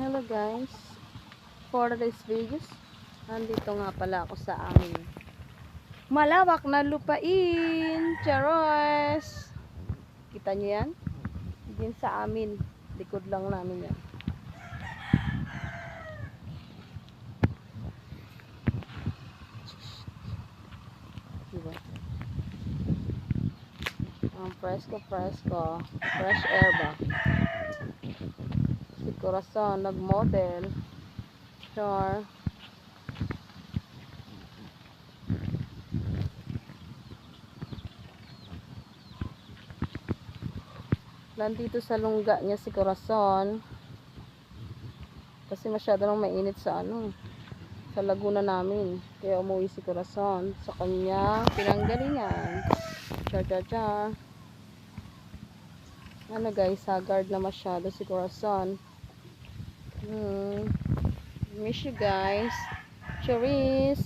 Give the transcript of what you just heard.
Hello guys, for this videos, nandito nga pala ako sa aming malawak na lupain. Charos! Kita nyo yan? Din sa amin, likod lang namin yan. Diba? Ang presko, fresh air ba? Si Corazon nag-model. Sure. Nandito sa lungga niya si Corazon kasi masyado nang mainit sa sa Laguna namin, kaya umuwi si Corazon sa kanya pinanggalingan. Char. Guys, haggard na masyado si Corazon. Miss you guys. Cheers.